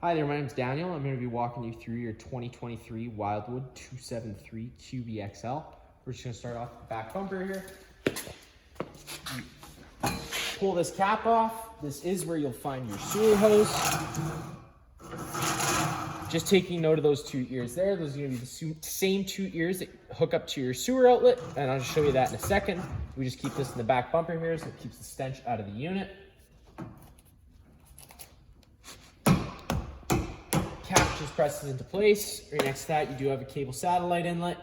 Hi there, my name is Daniel. I'm going to be walking you through your 2023 WILDWOOD 273 Qbxl. We're just going to start off with the back bumper here. Pull this cap off. This is where you'll find your sewer hose. Just taking note of those two ears there. Those are going to be the same two ears that hook up to your sewer outlet, and I'll just show you that in a second. We just keep this in the back bumper here so it keeps the stench out of the unit. Cap just presses into place. Right next to that, you do have a cable satellite inlet.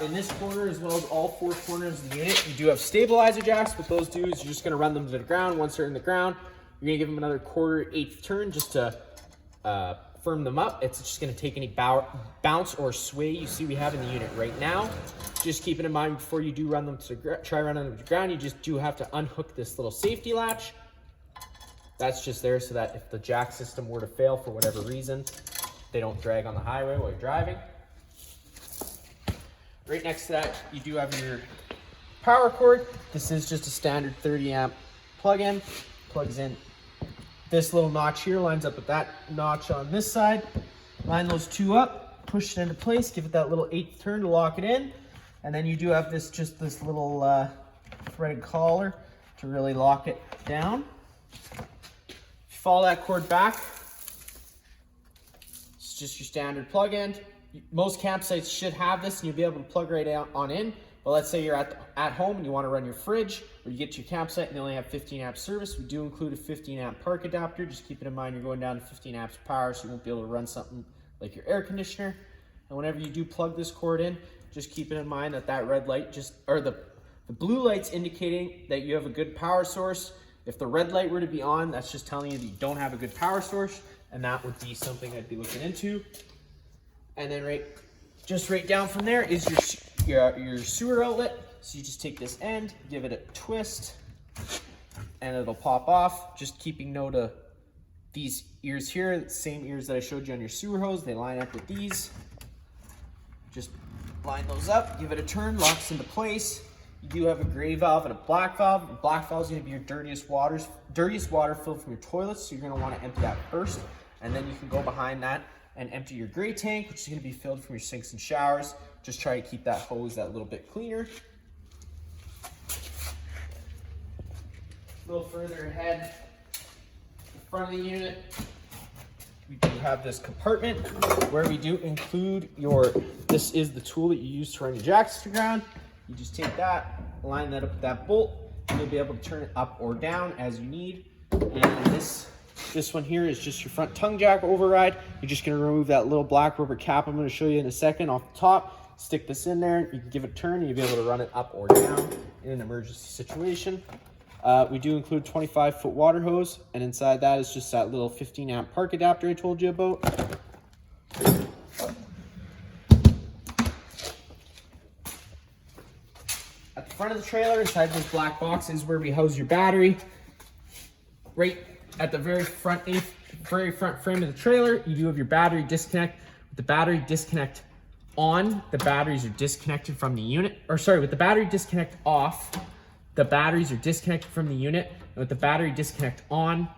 In this corner, as well as all four corners of the unit, you do have stabilizer jacks. What those do is you're just going to run them to the ground. Once they're in the ground, you're going to give them another quarter-eighth turn just to firm them up. It's just going to take any bounce or sway you see we have in the unit right now. Just keep it in mind before you do run them to the ground, you just do have to unhook this little safety latch. That's just there so that if the jack system were to fail for whatever reason, they don't drag on the highway while you're driving. Right next to that, you do have your power cord. This is just a standard 30 amp plug-in. Plugs in. This little notch here lines up with that notch on this side. Line those two up, push it into place, give it that little eighth turn to lock it in. And then you do have this little threaded collar to really lock it down. Follow that cord back. It's just your standard plug-in. Most campsites should have this and you'll be able to plug right on in. But let's say you're at home and you want to run your fridge, or you get to your campsite and they only have 15 amp service. We do include a 15 amp park adapter. Just keep it in mind you're going down to 15 amps of power, so you won't be able to run something like your air conditioner. And whenever you do plug this cord in, just keep it in mind that that red light the blue light's indicating that you have a good power source. If the red light were to be on, that's just telling you that you don't have a good power source, and that would be something I'd be looking into. And then right down from there is your sewer outlet. So you just take this end, give it a twist, and it'll pop off. Just keeping note of these ears here, the same ears that I showed you on your sewer hose, they line up with these. Just line those up, give it a turn, locks into place. You do have a gray valve and a black valve. The black valve is going to be your dirtiest water filled from your toilets, so you're going to want to empty that first, and then you can go behind that and empty your gray tank, which is going to be filled from your sinks and showers. Just try to keep that hose that little bit cleaner. A little further ahead, the front of the unit, we do have this compartment where we do include this is the tool that you use to run your jacks to the ground. You just take that, line that up with that bolt, and you'll be able to turn it up or down as you need. And this one here is just your front tongue jack override. You're just gonna remove that little black rubber cap I'm gonna show you in a second off the top. Stick this in there, you can give it a turn, and you'll be able to run it up or down in an emergency situation. We do include 25-foot water hose, and inside that is just that little 15 amp park adapter I told you about. At the front of the trailer, inside this black box, is where we house your battery. Right at the very front frame of the trailer, you do have your battery disconnect. With the battery disconnect on, the batteries are disconnected from the unit. Or sorry, with the battery disconnect off, the batteries are disconnected from the unit. And with the battery disconnect on,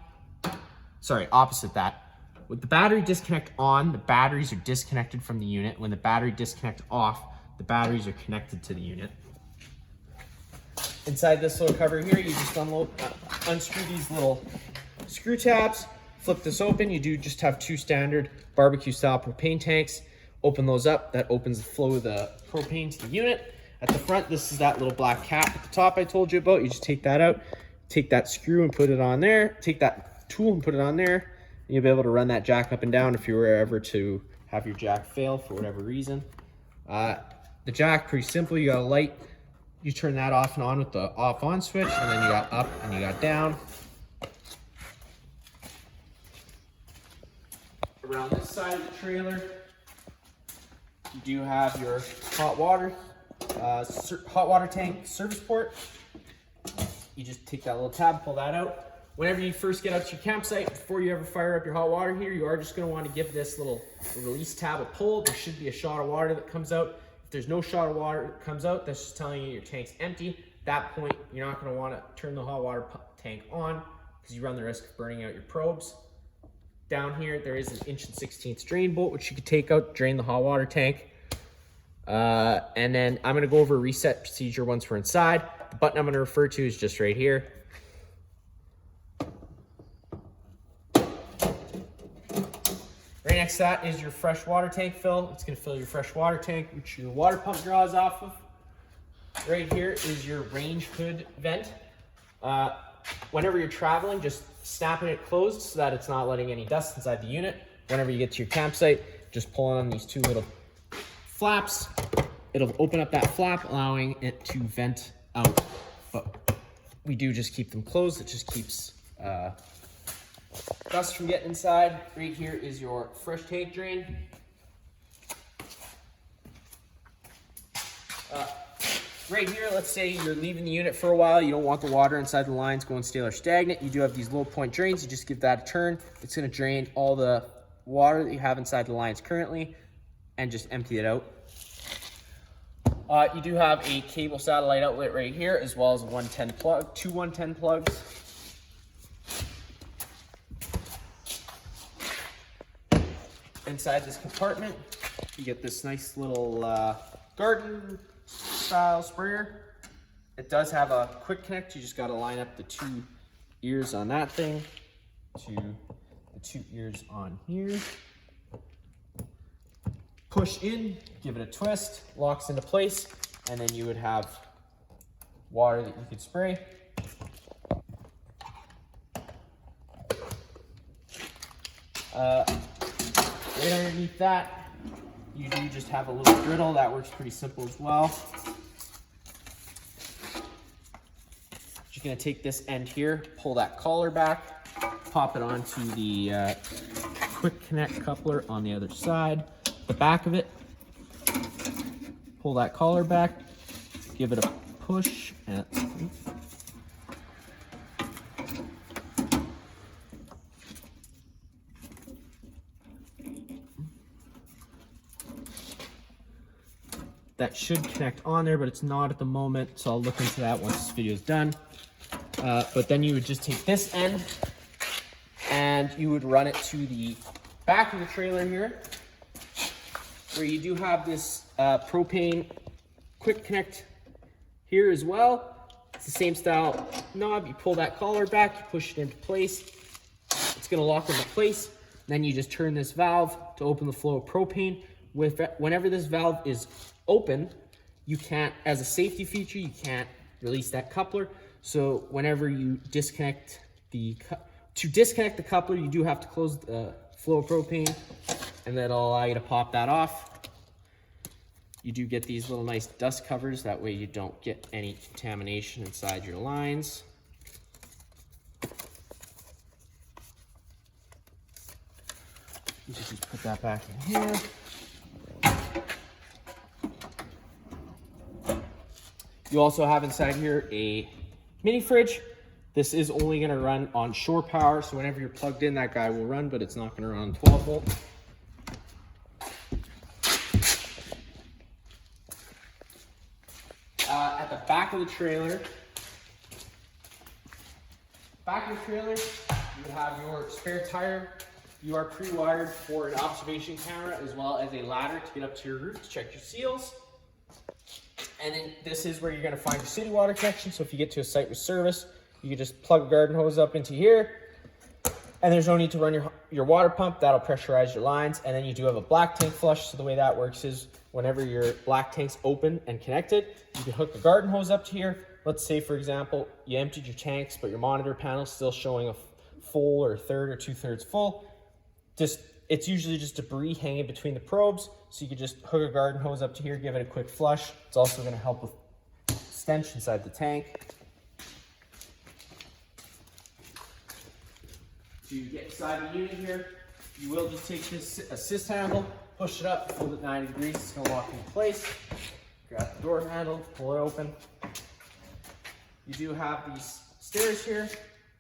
sorry, opposite that. With the battery disconnect on, the batteries are disconnected from the unit. When the battery disconnect off, the batteries are connected to the unit. Inside this little cover here, you just unscrew these little screw tabs, flip this open. You do just have two standard barbecue style propane tanks. Open those up, that opens the flow of the propane to the unit. At the front, this is that little black cap at the top I told you about. You just take that out, take that screw and put it on there, take that tool and put it on there, and you'll be able to run that jack up and down if you were ever to have your jack fail for whatever reason. The jack, pretty simple. You got a light. You turn that off and on with the off-on switch, and then you got up and you got down. Around this side of the trailer, you do have your hot water tank service port. You just take that little tab, pull that out. Whenever you first get out to your campsite, before you ever fire up your hot water here, you are just going to want to give this little release tab a pull. There should be a shot of water that comes out. If there's no shot of water that comes out, that's just telling you your tank's empty. At that point, you're not going to want to turn the hot water tank on because you run the risk of burning out your probes. down here, there is an 1/16" drain bolt, which you could take out, drain the hot water tank. And then I'm going to go over a reset procedure once we're inside. The button I'm going to refer to is just right here. Right next to that is your fresh water tank fill. It's going to fill your fresh water tank, which your water pump draws off of. Right here is your range hood vent. Whenever you're traveling, just snapping it closed so that it's not letting any dust inside the unit. Whenever you get to your campsite, just pulling on these two little flaps. It'll open up that flap, allowing it to vent out. But we do just keep them closed. It just keeps dust from getting inside. Right here is your fresh tank drain. Right here, let's say you're leaving the unit for a while. You don't want the water inside the lines going stale or stagnant. You do have these low point drains. You just give that a turn. It's going to drain all the water that you have inside the lines currently and just empty it out. You do have a cable satellite outlet right here, as well as a 110 plug, two 110 plugs. Inside this compartment, you get this nice little garden style sprayer. It does have a quick connect. You just got to line up the two ears on that thing to the two ears on here. Push in, give it a twist, locks into place, and then you would have water that you could spray. Right underneath that, you do just have a little griddle. That works pretty simple as well. You're going to take this end here, pull that collar back, pop it onto the quick connect coupler on the other side. The back of it, pull that collar back, give it a push, and that should connect on there, but it's not at the moment, so I'll look into that once this video is done. But then you would just take this end and you would run it to the back of the trailer here, where you do have this propane quick connect here as well. It's the same style knob. You pull that collar back, you push it into place. It's going to lock into place. Then you just turn this valve to open the flow of propane. Whenever this valve is open, you can't, as a safety feature, you can't release that coupler. So whenever you disconnect the coupler, you do have to close the flow of propane, and that'll allow you to pop that off. You do get these little nice dust covers. That way you don't get any contamination inside your lines. You just put that back in here. You also have inside here a mini fridge. This is only going to run on shore power, so whenever you're plugged in, that guy will run, but it's not going to run on 12 volt. At the back of the trailer, you have your spare tire. You are pre-wired for an observation camera as well as a ladder to get up to your roof to check your seals. And then this is where you're going to find your city water connection. So if you get to a site with service, you can just plug a garden hose up into here, and there's no need to run your water pump. That'll pressurize your lines. And then you do have a black tank flush. So the way that works is whenever your black tank's open and connected, you can hook the garden hose up to here. Let's say, for example, you emptied your tanks, but your monitor panel's still showing a full or a third or 2/3 full. It's usually just debris hanging between the probes. So you can just hook a garden hose up to here, give it a quick flush. It's also going to help with stench inside the tank. To get inside the unit here, you will just take this assist handle, push it up, hold it 90 degrees. It's going to lock into place. Grab the door handle, pull it open. You do have these stairs here.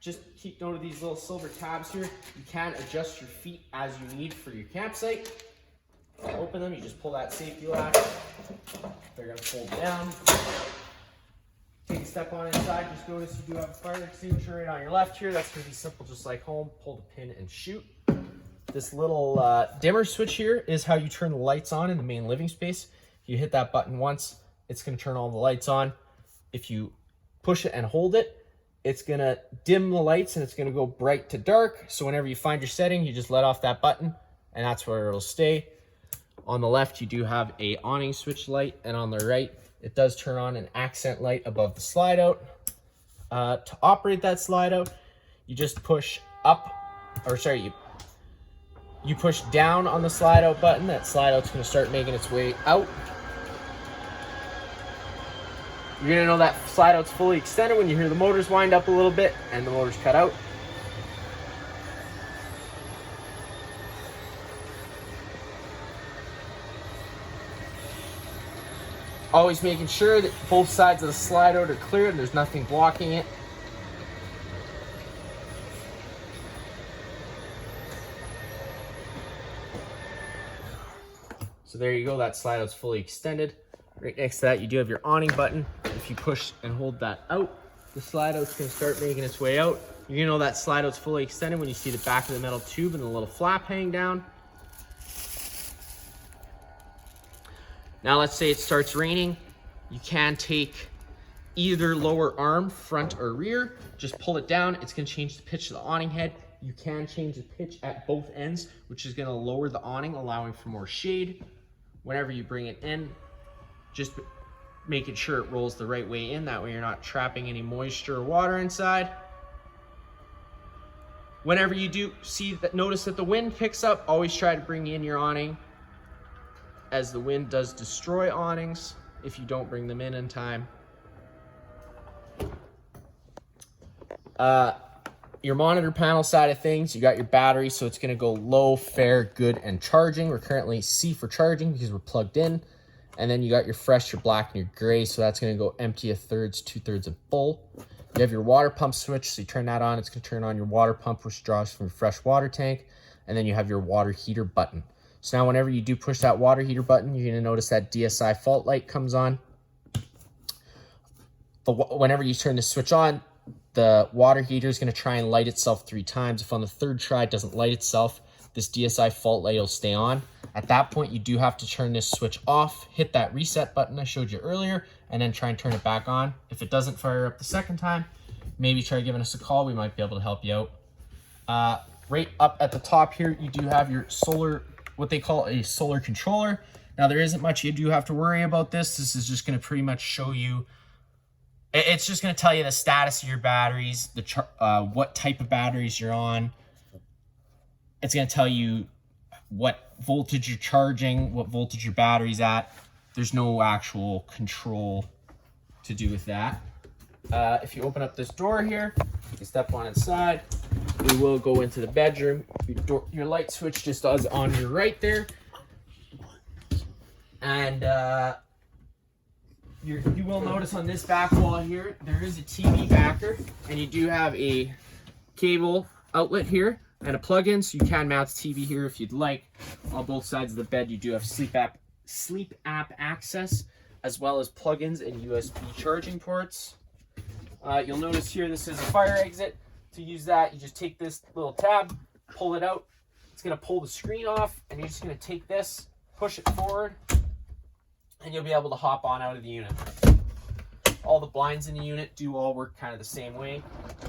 Just keep note of these little silver tabs here. You can adjust your feet as you need for your campsite. Open them, you just pull that safety latch. They're going to fold down. Take a step on inside. Just notice you do have a fire extinguisher right on your left here. That's going to be simple, just like home. Pull the pin and shoot. This little dimmer switch here is how you turn the lights on in the main living space. If you hit that button once, it's going to turn all the lights on. If you push it and hold it, it's going to dim the lights and it's going to go bright to dark. So whenever you find your setting, you just let off that button and that's where it'll stay. On the left, you do have a awning switch light, and on the right, it does turn on an accent light above the slide out. To operate that slide out, you just push up, or sorry, you push down on the slide out button. That slide out's going to start making its way out. You're going to know that slide out's fully extended when you hear the motors wind up a little bit and the motors cut out. Always making sure that both sides of the slide out are clear and there's nothing blocking it. So there you go, that slide out's fully extended. Right next to that, you do have your awning button. If you push and hold that out, the slide out's gonna start making its way out. You're gonna know that slide out's fully extended when you see the back of the metal tube and the little flap hang down. Now let's say it starts raining. You can take either lower arm, front or rear, just pull it down. It's gonna change the pitch of the awning head. You can change the pitch at both ends, which is gonna lower the awning, allowing for more shade. Whenever you bring it in, just making sure it rolls the right way in. That way you're not trapping any moisture or water inside. Whenever you do notice that the wind picks up, always try to bring in your awning, as the wind does destroy awnings if you don't bring them in time. Your monitor panel side of things, you got your battery, so it's going to go low, fair, good, and charging. We're currently C for charging because we're plugged in. And then you got your fresh, your black, and your gray, so that's going to go empty 1/3, 2/3, and full. You have your water pump switch, so you turn that on. It's going to turn on your water pump, which draws from your fresh water tank. And then you have your water heater button. So now whenever you do push that water heater button, you're going to notice that DSI fault light comes on. Whenever you turn the switch on, the water heater is going to try and light itself 3 times. If on the 3rd try it doesn't light itself, this DSI fault light will stay on. At that point, you do have to turn this switch off, hit that reset button I showed you earlier, and then try and turn it back on. If it doesn't fire up the 2nd time, maybe try giving us a call. We might be able to help you out. Right up at the top here, you do have your solar, what they call a solar controller. Now, there isn't much you do have to worry about this. This is just going to pretty much show you, it's just going to tell you the status of your batteries, what type of batteries you're on. It's going to tell you what voltage you're charging, what voltage your battery's at. There's no actual control to do with that. If you open up this door here, you can step on inside. We will go into the bedroom. Your light switch just is on your right there. And you will notice on this back wall here, there is a TV backer, and you do have a cable outlet here and a plug-in, so you can mount the TV here if you'd like. On both sides of the bed, you do have sleep app access, as well as plug-ins and USB charging ports. You'll notice here this is a fire exit. To use that, you just take this little tab, pull it out. It's going to pull the screen off, and you're just going to take this, push it forward, and you'll be able to hop on out of the unit. All the blinds in the unit do all work kind of the same way.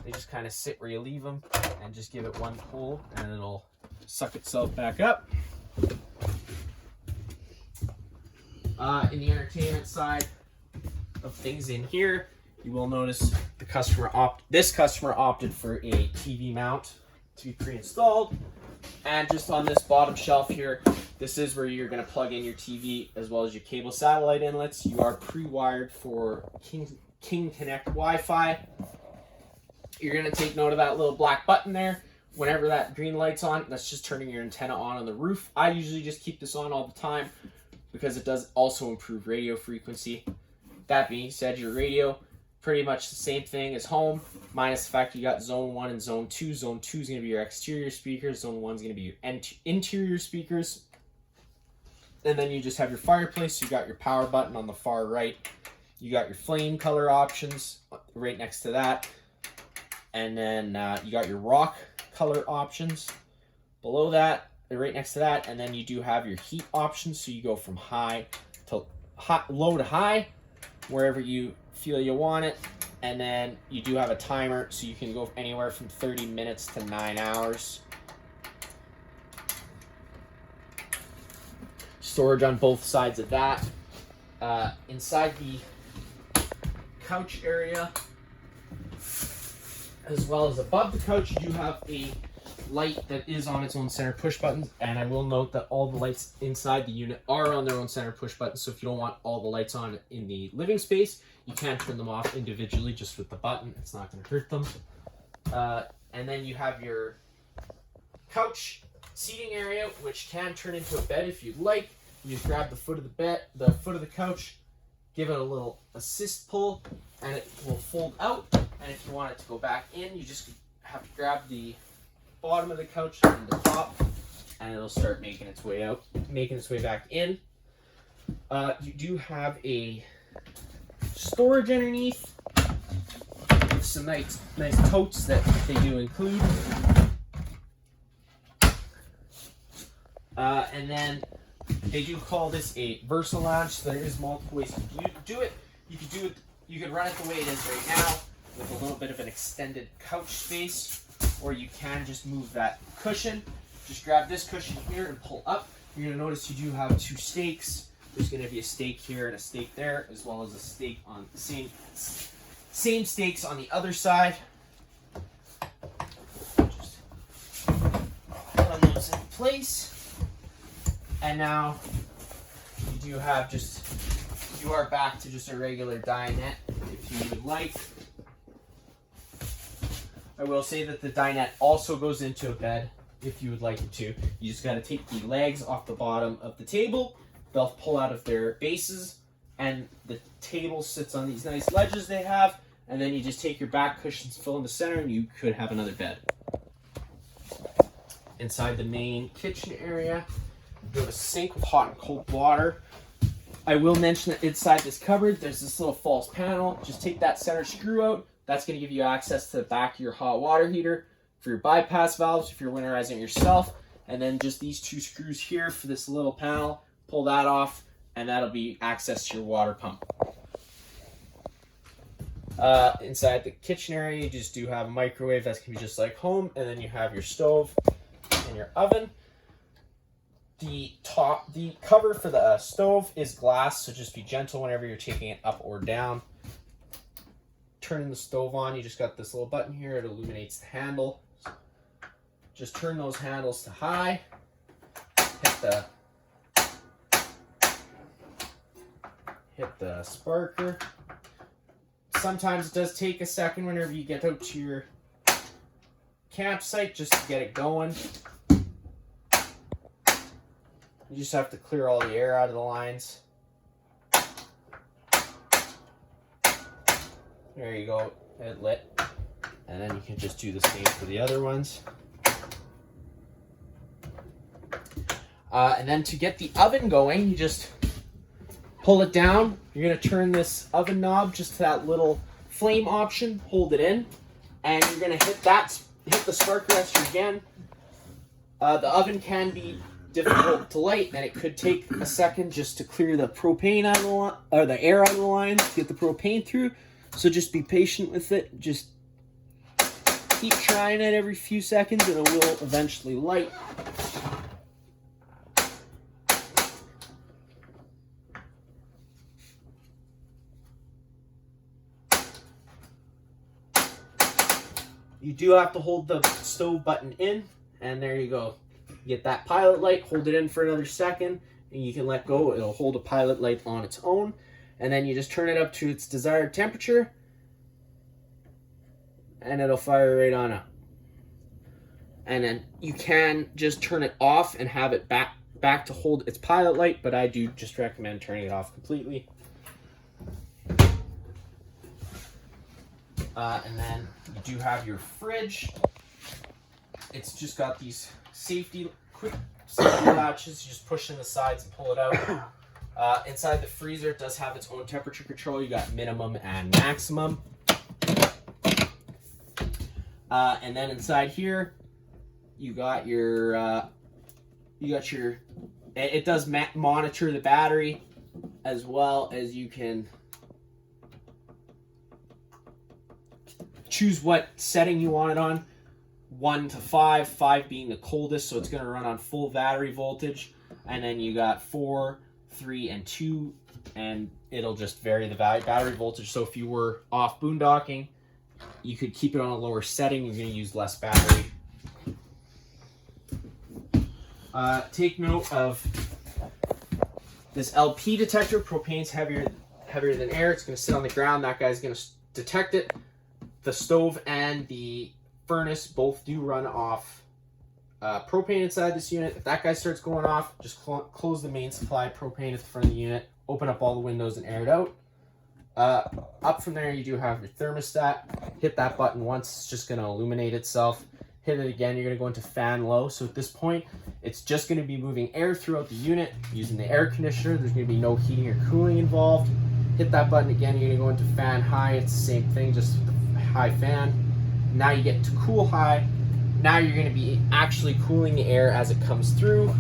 They just kind of sit where you leave them, and just give it one pull and it'll suck itself back up. In the entertainment side of things in here, you will notice this customer opted for a TV mount to be pre-installed. And just on this bottom shelf here, this is where you're going to plug in your TV as well as your cable satellite inlets. You are pre-wired for King Connect Wi-Fi. You're going to take note of that little black button there. Whenever that green light's on, that's just turning your antenna on the roof. I usually just keep this on all the time because it does also improve radio frequency. That being said, your radio, pretty much the same thing as home, minus the fact you got zone 1 and zone 2. Zone 2 is going to be your exterior speakers. Zone 1 is going to be your interior speakers. And then you just have your fireplace. You got your power button on the far right. You got your flame color options right next to that. And then you got your rock color options below that. right next to that, and then you do have your heat options, so you go from low to high, wherever you feel you want it. And then you do have a timer, so you can go anywhere from 30 minutes to 9 hours. Storage on both sides of that. Inside the couch area, as well as above the couch, you do have a light that is on its own center push buttons. And I will note that all the lights inside the unit are on their own center push buttons. So if you don't want all the lights on in the living space, you can turn them off individually just with the button. It's not going to hurt them. And then you have your couch seating area, which can turn into a bed if you'd like. You just grab the foot of the bed, the foot of the couch, give it a little assist pull, and it will fold out. And if you want it to go back in, you just have to grab the bottom of the couch and the top, and it'll start making its way back in. You do have a storage underneath with some nice totes that they do include. And then they do call this a Versa Lounge, so there is multiple ways to do it. You could run it the way it is right now with a little bit of an extended couch space, or you can just move that cushion. Just grab this cushion here and pull up. You're going to notice you do have two stakes. There's going to be a stake here and a stake there, as well as a stake on the same stakes on the other side. Just run those in place. And now you do have you are back to just a regular dinette if you would like. I will say that the dinette also goes into a bed if you would like it to. You just got to take the legs off the bottom of the table. They'll pull out of their bases, and the table sits on these nice ledges they have, and then you just take your back cushions, fill in the center, and you could have another bed. Inside the main kitchen area, you have a sink with hot and cold water. I will mention that inside this cupboard, there's this little false panel. Just take that center screw out. That's going to give you access to the back of your hot water heater for your bypass valves if you're winterizing it yourself. And then just these two screws here for this little panel. Pull that off, and that'll be access to your water pump. Inside the kitchen area, you just do have a microwave. That's going to be just like home. And then you have your stove and your oven. The cover for the stove is glass, so just be gentle whenever you're taking it up or down. Turning the stove on, you just got this little button here. It illuminates the handle. Just turn those handles to high. Hit the sparker. Sometimes it does take a second whenever you get out to your campsite just to get it going. You just have to clear all the air out of the lines. There you go, it lit. And then you can just do the same for the other ones. And then to get the oven going, you just pull it down. You're going to turn this oven knob just to that little flame option, hold it in, and you're going to hit the spark arrestor again. The oven can be difficult to light, and it could take a second just to clear the propane out of the line, or the air out of the line, get the propane through. So just be patient with it. Just keep trying it every few seconds, and it will eventually light. You do have to hold the stove button in, and there you go. You get that pilot light, hold it in for another second, and you can let go. It'll hold a pilot light on its own, and then you just turn it up to its desired temperature, and it'll fire right on up. And then you can just turn it off and have it back to hold its pilot light, but I do just recommend turning it off completely. And then you do have your fridge. It's just got these quick safety latches. You just push in the sides and pull it out. Inside the freezer, it does have its own temperature control. You got minimum and maximum. And then inside here, you got your You got it does monitor the battery, as well as you can choose what setting you want it on. 1 to 5, 5 being the coldest, so it's going to run on full battery voltage. And then you got 4, 3, and 2, and it'll just vary the battery voltage. So if you were off boondocking, you could keep it on a lower setting. You're going to use less battery. Take note of this LP detector. Propane's heavier than air. It's going to sit on the ground. That guy's going to detect it. The stove and the furnace both do run off propane inside this unit. If that guy starts going off, just close the main supply propane at the front of the unit, open up all the windows and air it out. Up from there, you do have your thermostat. Hit that button once, it's just going to illuminate itself. Hit it again, you're going to go into fan low. So at this point, it's just going to be moving air throughout the unit using the air conditioner. There's going to be no heating or cooling involved. Hit that button again, you're going to go into fan high. It's the same thing, just the high fan. Now you get to cool high. Now you're going to be actually cooling the air as it comes through.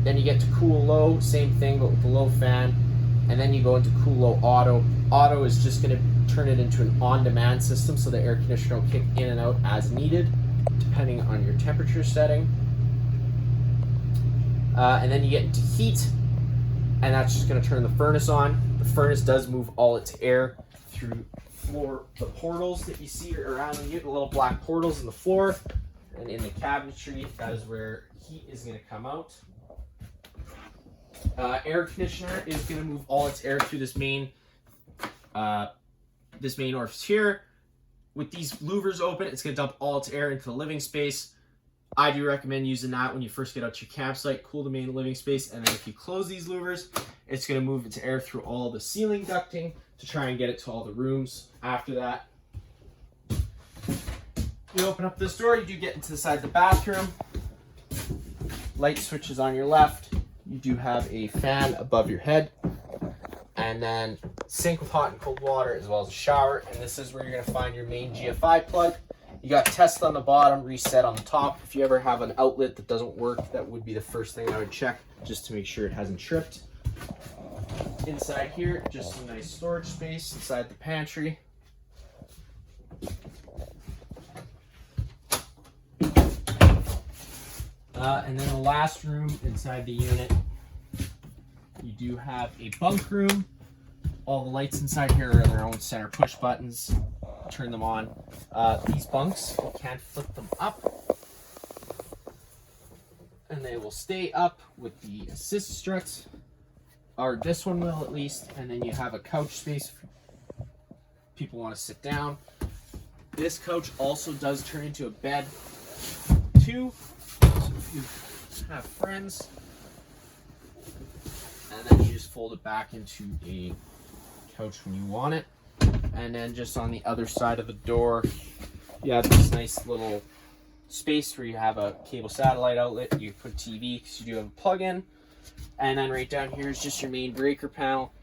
Then you get to cool low, same thing but with the low fan. And then you go into cool low auto. Auto is just going to turn it into an on-demand system, so the air conditioner will kick in and out as needed, depending on your temperature setting. And then you get into heat, and that's just going to turn the furnace on. The furnace does move all its air through the portals that you see around the unit, the little black portals in the floor, and in the cabinetry, that is where heat is going to come out. Air conditioner is going to move all its air through this main orifice here. With these louvers open, it's going to dump all its air into the living space. I do recommend using that when you first get out to your campsite, cool the main living space, and then if you close these louvers, it's going to move its air through all the ceiling ducting to try and get it to all the rooms. After that, you open up this door, you do get into the side of the bathroom. Light switches on your left. You do have a fan above your head, and then sink with hot and cold water, as well as a shower. And this is where you're going to find your main GFI plug. You got test on the bottom, reset on the top. If you ever have an outlet that doesn't work, that would be the first thing I would check, just to make sure it hasn't tripped. Inside here, just some nice storage space inside the pantry. And then the last room inside the unit, you do have a bunk room. All the lights inside here are their own center push buttons. Turn them on. These bunks, you can't flip them up, and they will stay up with the assist struts, or this one will at least. And then you have a couch space if people want to sit down. This couch also does turn into a bed too, so if you have friends, and then you just fold it back into a couch when you want it. And then just on the other side of the door, you have this nice little space where you have a cable satellite outlet. You put TV because you do have a plug-in. And then right down here is just your main breaker panel.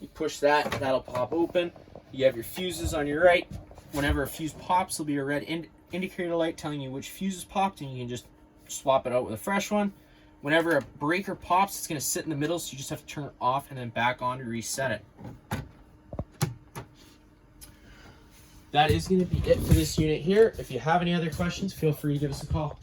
You push that, that'll pop open. You have your fuses on your right. Whenever a fuse pops, there'll be a red indicator light telling you which fuse is popped, and you can just swap it out with a fresh one. Whenever a breaker pops, it's going to sit in the middle, so you just have to turn it off and then back on to reset it. That is going to be it for this unit here. If you have any other questions, feel free to give us a call.